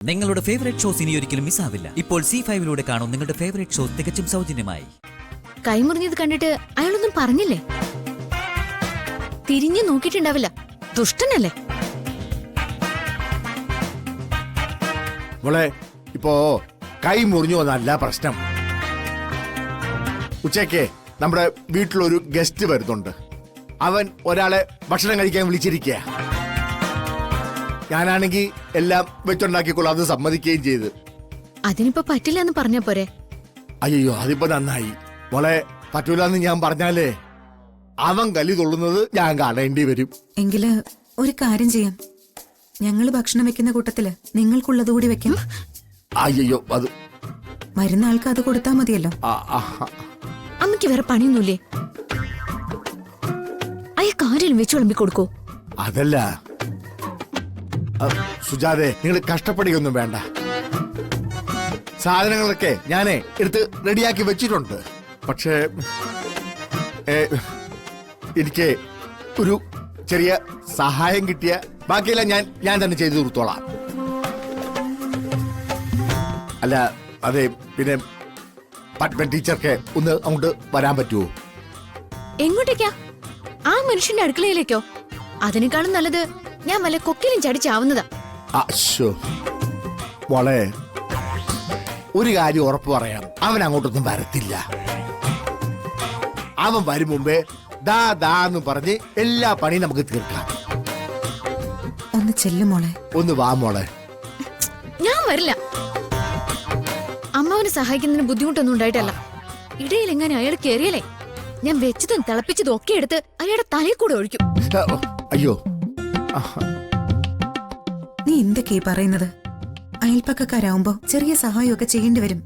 നിങ്ങളുടെ favourite shows ഇനി ഒരിക്കലും മിസ്സാവില്ല. ഇപ്പോൾ C5 കാണും നിങ്ങളുടെ ഫേവറേറ്റ് ഷോസ് തികച്ചും സൗജന്യമായി. കൈമുറിഞ്ഞത് കണ്ടിട്ട് അയാളൊന്നും പറഞ്ഞില്ലേ? തിരിഞ്ഞു നോക്കിയിട്ടുണ്ടാവില്ല. ദുഷ്ടനല്ലേ? മോളെ, ഇപ്പോ കൈ മുറിഞ്ഞു എന്നല്ല പ്രശ്നം. ഉച്ചയ്ക്ക് നമ്മുടെ വീട്ടിലൊരു ഗസ്റ്റ് വരുന്നുണ്ട്. അവൻ ഒരാളെ ഭക്ഷണം കഴിക്കാൻ വിളിച്ചിരിക്കുക. ഞാനാണെങ്കിൽ എല്ലാം വെച്ചുണ്ടാക്കിക്കൊള്ളാം, അത് സമ്മതിക്കുകയും ചെയ്ത്. അതിനിപ്പോ പറ്റില്ല എന്ന് പറഞ്ഞ പോരെ? അയ്യോ, അതിപ്പോ നന്നായി. മോളെ, പറ്റൂലെന്ന് ഞാൻ പറഞ്ഞാലേ അവൻ കലി തൊള്ളുന്നത് ഞാൻ കാണേണ്ടി വരും. എങ്കില് ഒരു കാര്യം ചെയ്യാം, ഞങ്ങള് ഭക്ഷണം വെക്കുന്ന കൂട്ടത്തില് നിങ്ങൾക്കുള്ളത് കൂടി വെക്കാം. അയ്യോ, അത് വരുന്ന ആൾക്ക് അത് കൊടുത്താൽ മതിയല്ലോ. അമ്മയ്ക്ക് വേറെ പണിയൊന്നുമില്ലേ? അയാൾക്ക് ആരെങ്കിലും വെച്ച് വിളമ്പി കൊടുക്കോ? അതല്ല സുജാതെ, നിങ്ങൾ കഷ്ടപ്പെടുകയൊന്നും വേണ്ട. സാധനങ്ങളൊക്കെ ഞാനേ എടുത്ത് റെഡിയാക്കി വെച്ചിട്ടുണ്ട്. പക്ഷേ എനിക്ക് ഒരു ചെറിയ സഹായം കിട്ടിയ ബാക്കിയെല്ലാം ഞാൻ തന്നെ ചെയ്തു തീർത്തോളാം. അല്ല, അതെ, പിന്നെ പത്മ ടീച്ചർക്ക് ഒന്ന് അങ്ങോട്ട് വരാൻ പറ്റുമോ? എങ്ങോട്ടേക്കാ? ആ മനുഷ്യന്റെ അടുക്കളയിലേക്കോ? അതിനേക്കാളും നല്ലത് ഞാൻ വല്ല കൊക്കിലും ചടിച്ചാവുന്നതാ. മോളെ, ഒരു കാര്യം ഉറപ്പ് പറയാം, അവൻ അങ്ങോട്ടൊന്നും വരത്തില്ല. അവൻ വരും മുമ്പേ ദാന്ന് പറഞ്ഞ് എല്ലാ പണിയും നമുക്ക് തീർക്കാം. ഒന്ന് ചെല്ലുമോളെ. ഒന്ന് വാ മോളെ. ഞാൻ വരില്ല. അമ്മാവനെ സഹായിക്കുന്നതിന് ബുദ്ധിമുട്ടൊന്നും ഉണ്ടായിട്ടല്ല. ഇടയിൽ എങ്ങനെ അയാൾ കയറിയല്ലേ, ഞാൻ വെച്ചതും തിളപ്പിച്ചതും ഒക്കെ എടുത്ത് അയാളുടെ തലയിൽ കൂടെ ഒഴിക്കും. അയ്യോ, നീ എന്തൊക്കെ പറയുന്നത്? അയൽപ്പക്കാരാവുമ്പോ ചെറിയ സഹായമൊക്കെ ചെയ്യേണ്ടി വരും.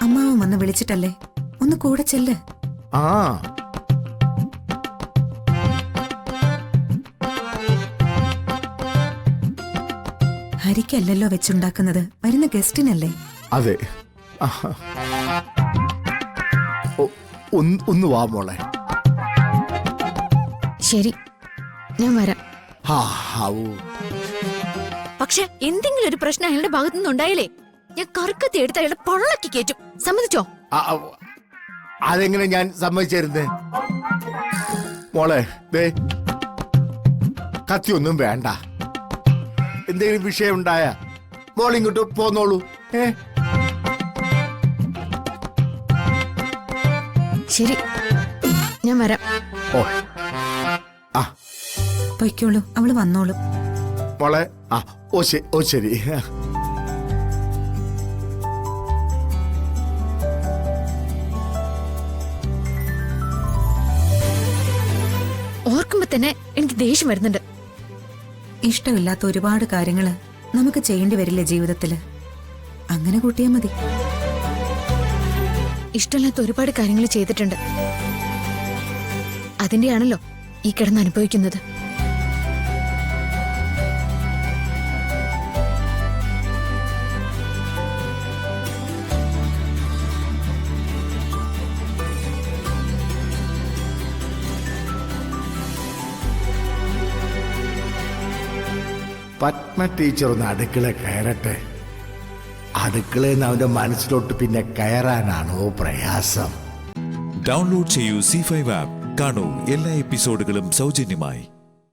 അമ്മാവൻ വന്ന് വിളിച്ചിട്ടല്ലേ, ഒന്ന് കൂടെ ചെല്ല്. ഹരിക്കല്ലല്ലോ വെച്ചുണ്ടാക്കുന്നത്, വരുന്ന ഗസ്റ്റിനല്ലേ. അതെ, ഒന്ന് വാ മോളെ. ശരി, ഞാൻ വരാം. പക്ഷെ എന്തെങ്കിലും ഒരു പ്രശ്നം അയാളുടെ ഭാഗത്തു നിന്നുണ്ടായാലേ ഞാൻ കറുക്കത്തി എടുത്ത് അയാളുടെ പൊള്ളക്കി കയറ്റും. സമ്മതിച്ചോ? അതെങ്ങനെ ഞാൻ സമ്മതിച്ചിരുന്നേ? മോളെ, കത്തിയൊന്നും വേണ്ട. എന്തെങ്കിലും വിഷയം ഉണ്ടായ മോളിങ്ങോട്ട് പോന്നോളൂ. ശരി, ഞാൻ വരാം. പൊയ്ക്കോളൂ, അവള് വന്നോളൂ. മോളെ, ഓ ശരി. ഓർക്കുമ്പോ തന്നെ എനിക്ക് ദേഷ്യം വരുന്നുണ്ട്. ഇഷ്ടമില്ലാത്ത ഒരുപാട് കാര്യങ്ങള് നമുക്ക് ചെയ്യേണ്ടി വരില്ലേ ജീവിതത്തില്? അങ്ങനെ കൂട്ടിയാ മതി. ഇഷ്ടമില്ലാത്ത ഒരുപാട് കാര്യങ്ങൾ ചെയ്തിട്ടുണ്ട്. അതിന്റെയാണല്ലോ ഈ കിടന്ന് അനുഭവിക്കുന്നത്. പത്മ ടീച്ചർ ഒന്ന് അടുക്കള കയറട്ടെ. അടുക്കളയിൽ നിന്ന് അവന്റെ മനസ്സിലോട്ട് പിന്നെ കയറാനാണോ പ്രയാസം? ഡൗൺലോഡ് ചെയ്യൂ C5 ആപ്പ്. കാണൂ എല്ലാ എപ്പിസോഡുകളും സൗജന്യമായി.